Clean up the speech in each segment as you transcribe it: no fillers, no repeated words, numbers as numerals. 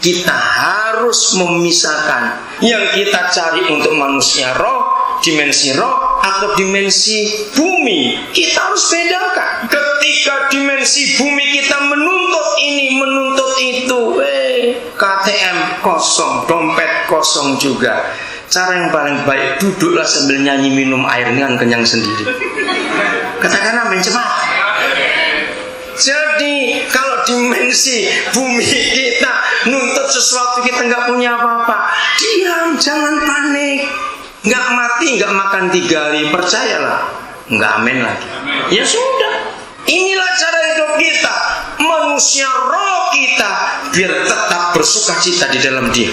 kita harus memisahkan yang kita cari untuk manusia roh, dimensi roh atau dimensi bumi. Kita harus bedakan. Ketika dimensi bumi kita menuntut ini, menuntut itu, KTM kosong, dompet kosong juga. Cara yang paling baik, duduklah sambil nyanyi minum air dengan kenyang sendiri. Katakan amin cepat. Jadi kalau dimensi bumi kita nuntut sesuatu, kita nggak punya apa-apa, diam, jangan panik. Nggak mati, nggak makan 3 hari, percayalah, nggak amin lagi. Ya sudah, inilah cara hidup kita, manusia roh kita, biar tetap bersuka cita di dalam Dia.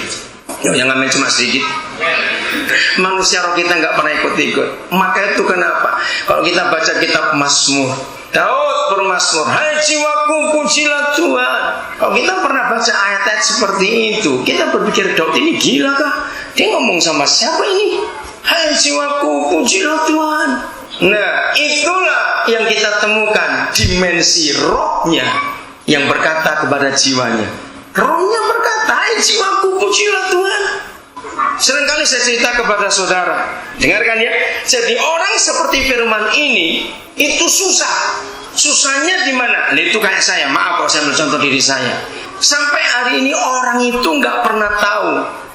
Yang amin cuma sedikit. Manusia roh kita nggak pernah ikut-ikut. Maka itu kenapa kalau kita baca kitab Mazmur, Daud bermazmur, hai jiwaku pujilah Tuhan. Kalau kita pernah baca ayat-ayat seperti itu, kita berpikir, Daud ini gila kah? Dia ngomong sama siapa ini? Hai jiwaku pujilah Tuhan. Nah, itulah yang kita temukan, dimensi rohnya yang berkata kepada jiwanya. Rohnya berkata, hai jiwaku pujilah Tuhan. Seringkali saya cerita kepada saudara, dengarkan ya. Jadi orang seperti firman ini itu susah. Susahnya di mana? Itu kayak saya. Maaf kalau saya ambil contoh diri saya. Sampai hari ini orang itu nggak pernah tahu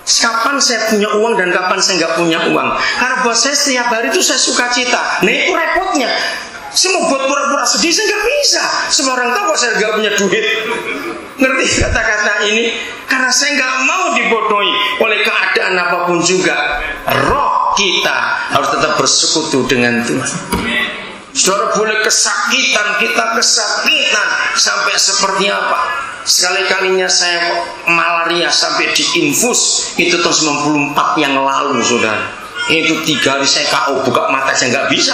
kapan saya punya uang dan kapan saya nggak punya uang. Karena buat saya setiap hari itu saya suka cita. Nah itu repotnya. Saya mau buat pura-pura sedih, saya nggak bisa. Semua orang tahu kalau saya nggak punya duit. Ngerti kata-kata ini? Karena saya nggak mau dibodohi oleh keadaan apapun juga. Roh kita harus tetap bersekutu dengan Tuhan. Saudara boleh kesakitan, kita kesakitan sampai seperti apa? Sekali-kalinya saya malaria sampai diinfus itu tahun 94 yang lalu, saudara. Itu 3 hari saya KO, buka mata saya nggak bisa.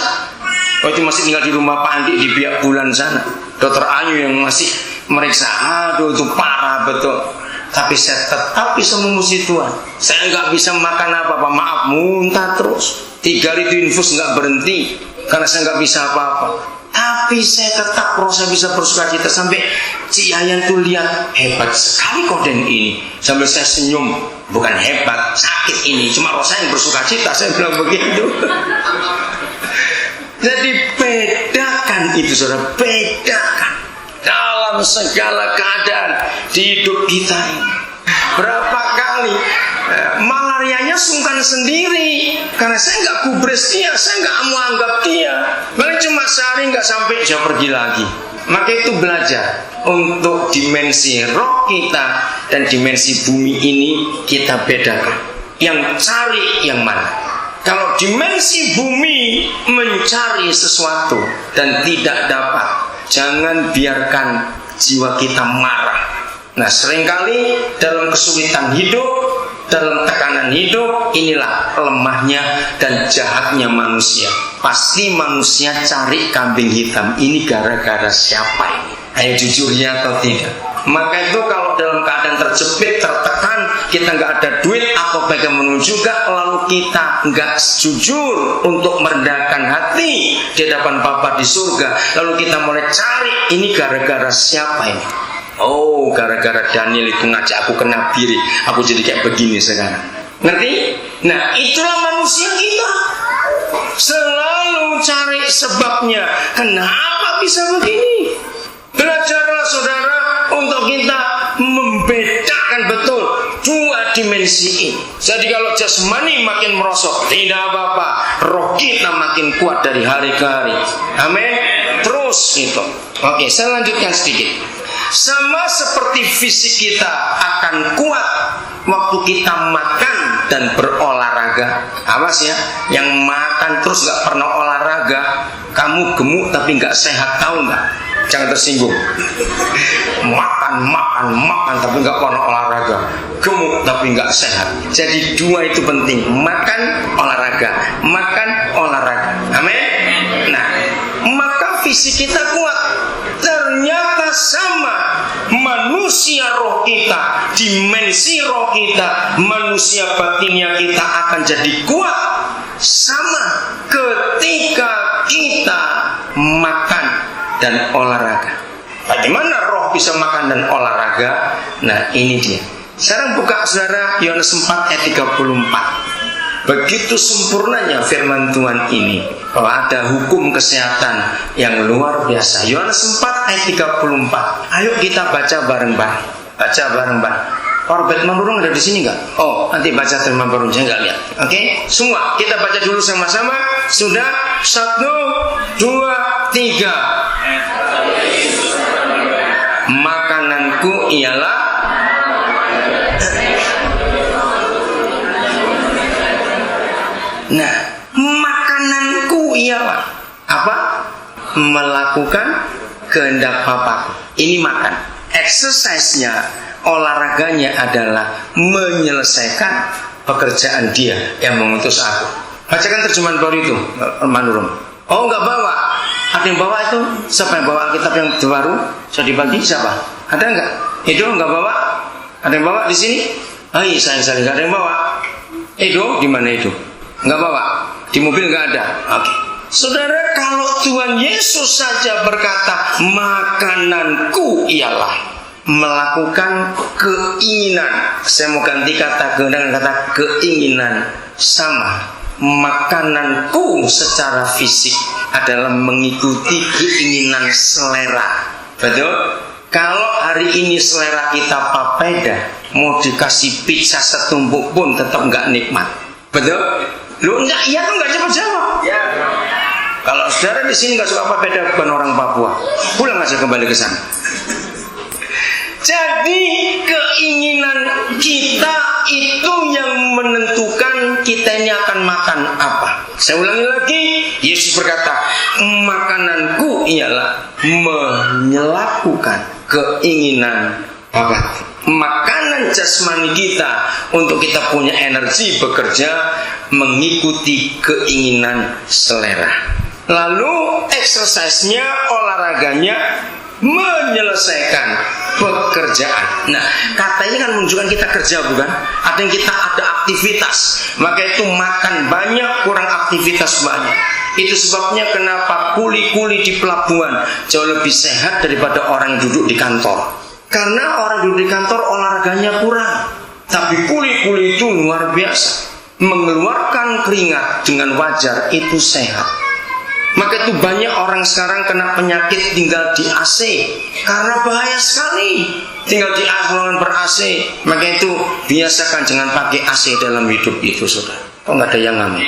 Itu masih tinggal di rumah Pak Andi di Biak Bulan sana. Dokter Ayu yang masih meriksa. Aduh itu parah betul. Tapi saya tetap bisa memuji Tuhan. Saya nggak bisa makan apa-apa, maaf, muntah terus. 3 hari itu infus nggak berhenti karena saya nggak bisa apa-apa. Tapi saya tetap saya bisa bersuka cita sampai Cik Yayan tuh lihat, hebat sekali koden ini. Sambil saya senyum, bukan hebat, sakit ini, cuma roh saya yang bersuka cita. Saya bilang begitu. Jadi bedakan itu, saudara, bedakan dalam segala keadaan di hidup kita ini. Berapa kali malarianya sungkan sendiri karena saya nggak gubris dia, saya nggak mau anggap dia. Bahkan cuma sehari nggak sampai dia pergi lagi. Maka itu belajar untuk dimensi roh kita dan dimensi bumi ini kita bedakan. Yang cari yang mana? Kalau dimensi bumi mencari sesuatu dan tidak dapat, jangan biarkan jiwa kita marah. Nah, seringkali dalam kesulitan hidup, dalam tekanan hidup, inilah lemahnya dan jahatnya manusia. Pasti manusia cari kambing hitam. Ini gara-gara siapa ini? Ayo jujur ya atau tidak? Maka itu kalau dalam keadaan terjepit, tertekan, kita nggak ada duit atau bagaimana juga, lalu kita nggak jujur untuk merendahkan hati di hadapan Bapa di surga, lalu kita mulai cari, ini gara-gara siapa ini? Oh, gara-gara Daniel itu ngajak aku kena biri, aku jadi kayak begini sekarang. Ngerti? Nah, itulah manusia kita. Selalu cari sebabnya. Kenapa bisa begini? Belajarlah saudara untuk kita membedakan betul 2 dimensi ini. Jadi kalau jasmani makin merosot, tidak apa-apa, roh kita makin kuat dari hari ke hari. Amin. Terus itu. Oke, saya lanjutkan sedikit. Sama seperti fisik kita akan kuat waktu kita makan dan berolahraga. Awas ya, yang makan terus gak pernah olahraga, kamu gemuk tapi gak sehat, tahu gak? Jangan tersinggung. Makan tapi gak pernah olahraga, gemuk tapi gak sehat. Jadi 2 itu penting, makan olahraga, makan olahraga. Amin. Nah, maka fisik kita kuat. Ternyata sama manusia roh kita, dimensi roh kita, manusia batinnya kita akan jadi kuat sama ketika kita makan dan olahraga. Bagaimana roh bisa makan dan olahraga? Nah ini dia. Sekarang buka saudara Yohanes 4 ayat 34. Begitu sempurnanya firman Tuhan ini, bahwa ada hukum kesehatan yang luar biasa. Yohanes 4 ayat 34. Ayo kita baca bareng-bareng. Baca bareng-bareng. Orbet Manurung ada di sini nggak? Oh, nanti baca firman baru, saya nggak lihat. Oke, semua kita baca dulu sama-sama. Sudah, 1, 2, 3. Makananku ialah makananku ialah apa? Melakukan kehendak Bapa. Ini makan. Exercise-nya, olahraganya adalah menyelesaikan pekerjaan Dia yang mengutus aku. Bacakan terjemahan baru itu, Manurung. Oh, nggak bawa. Ada yang bawa itu? Siapa yang bawa Alkitab yang baru? Sudah dibagi siapa? Ada nggak? Edo nggak bawa? Ada yang bawa di sini? Iya, sayang nggak ada yang bawa. Edo di mana itu? Nggak bawa. Di mobil nggak ada. Oke. Saudara, kalau Tuhan Yesus saja berkata, makananku ialah melakukan keinginan. Saya mau ganti kata dengan kata keinginan. Sama. Makananku secara fisik adalah mengikuti keinginan selera. Betul? Kalau hari ini selera kita papeda, mau dikasih pizza setumpuk pun tetap nggak nikmat. Betul? Lu enggak, iya kan nggak cepat jawab. Ya. Kalau saudara di sini nggak suka papeda, bukan orang Papua, pulang aja kembali ke sana. Jadi keinginan kita itu yang menentukan kita ini akan makan apa. Saya ulangi lagi, Yesus berkata, makananku ialah melakukan keinginan Bapa. Makanan jasmani kita untuk kita punya energi bekerja mengikuti keinginan selera. Lalu exercise-nya, olahraganya menyelesaikan pekerjaan. Nah, kata ini kan menunjukkan kita kerja, bukan? Ada yang kita ada aktivitas. Maka itu makan banyak, kurang aktivitas banyak. Itu sebabnya kenapa kuli-kuli di pelabuhan jauh lebih sehat daripada orang yang duduk di kantor. Karena orang duduk di kantor olahraganya kurang. Tapi kuli-kuli itu luar biasa. Mengeluarkan keringat dengan wajar itu sehat. Maka itu banyak orang sekarang kena penyakit tinggal di AC. Karena bahaya sekali tinggal di ruangan ber-AC. Maka itu biasakan jangan pakai AC dalam hidup itu, saudara. Kok nggak ada yang ngamen?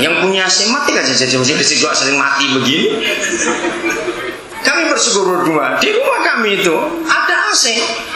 Yang punya AC mati kan saja. Jadi juga sering mati begini. Kami bersyukur berdua. Di rumah kami itu ada AC.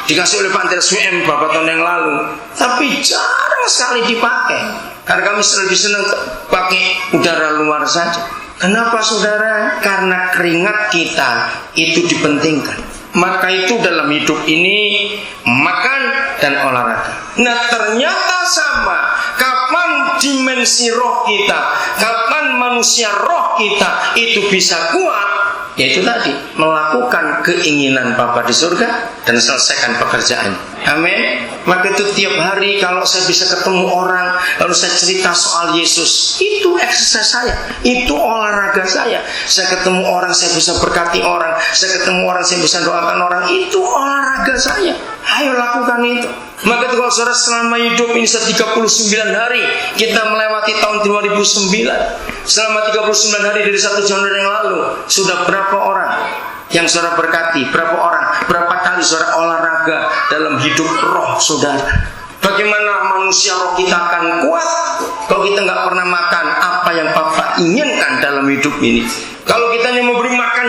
Dikasih oleh Pak Andreas WM beberapa tahun yang lalu. Tapi jarang sekali dipakai. Karena kami lebih senang pakai udara luar saja. Kenapa saudara? Karena keringat kita itu dipentingkan. Maka itu dalam hidup ini makan dan olahraga. Nah ternyata sama. Kapan dimensi roh kita, kapan manusia roh kita itu bisa kuat, yaitu tadi melakukan keinginan Bapa di surga dan selesaikan pekerjaan. Amin. Maka itu tiap hari kalau saya bisa ketemu orang, lalu saya cerita soal Yesus, itu exercise saya, itu olahraga saya. Saya ketemu orang, saya bisa berkati orang. Saya ketemu orang, saya bisa doakan orang. Itu olahraga saya. Ayo lakukan itu. Maka itu kalau saudara selama hidup ini 39 hari, kita melewati tahun 2009. Selama 39 hari dari 1 Januari yang lalu, sudah berapa orang yang saudara berkati? Berapa orang? Berapa kali saudara olahraga dalam hidup roh saudara? Bagaimana manusia roh kita akan kuat kalau kita nggak pernah makan apa yang Bapa inginkan dalam hidup ini? Kalau kita hanya memberi makan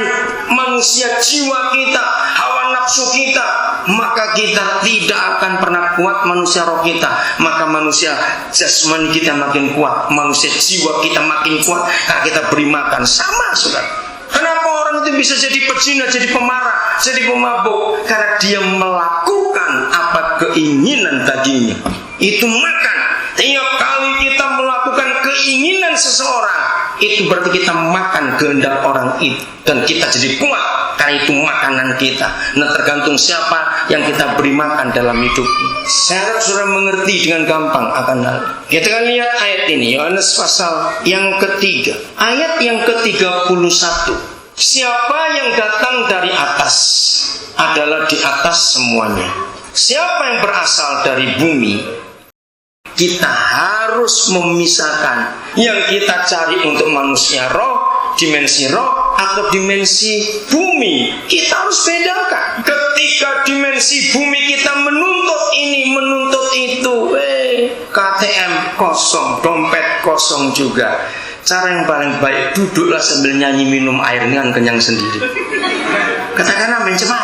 manusia jiwa kita, hawa nafsu kita, maka kita tidak akan pernah kuat manusia roh kita. Maka manusia jasmani kita makin kuat, manusia jiwa kita makin kuat karena kita beri makan. Sama, saudara. Kenapa orang itu bisa jadi pezina, jadi pemarah, jadi pemabuk? Karena dia melakukan apa keinginan tadinya. Itu makan. Tiap kali kita melakukan keinginan seseorang, itu berarti kita makan kehendak orang itu. Dan kita jadi kuat karena itu makanan kita. Nah tergantung siapa yang kita beri makan dalam hidup ini. Saya harap saudara mengerti dengan gampang akan hal. Kita akan lihat ayat ini, Yohanes pasal yang ketiga, ayat yang ke-31. Siapa yang datang dari atas adalah di atas semuanya. siapa yang berasal dari bumi, kita harus memisahkan yang kita cari untuk manusia roh, dimensi roh atau dimensi bumi. Kita harus bedakan. Ketika dimensi bumi kita menuntut ini, menuntut itu, KTM kosong, dompet kosong juga. Cara yang paling baik, duduklah sambil nyanyi, minum air dengan kenyang sendiri. Katakan amin cepat.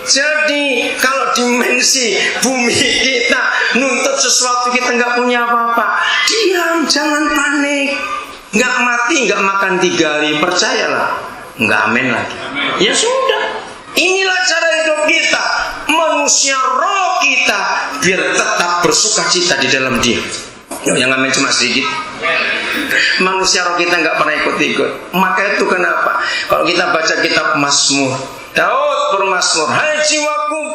Jadi kalau dimensi bumi kita nuntut sesuatu, kita nggak punya apa-apa, diam, jangan panik. Nggak mati, nggak makan 3 hari, percayalah, nggak amin lagi. Ya sudah, inilah cara hidup kita, manusia roh kita, biar tetap bersukacita di dalam Dia. Yang amin cuma sedikit. Manusia roh kita nggak pernah ikut-ikut. Maka itu kenapa kalau kita baca kitab Mazmur, Daud bermazmur, hai jiwaku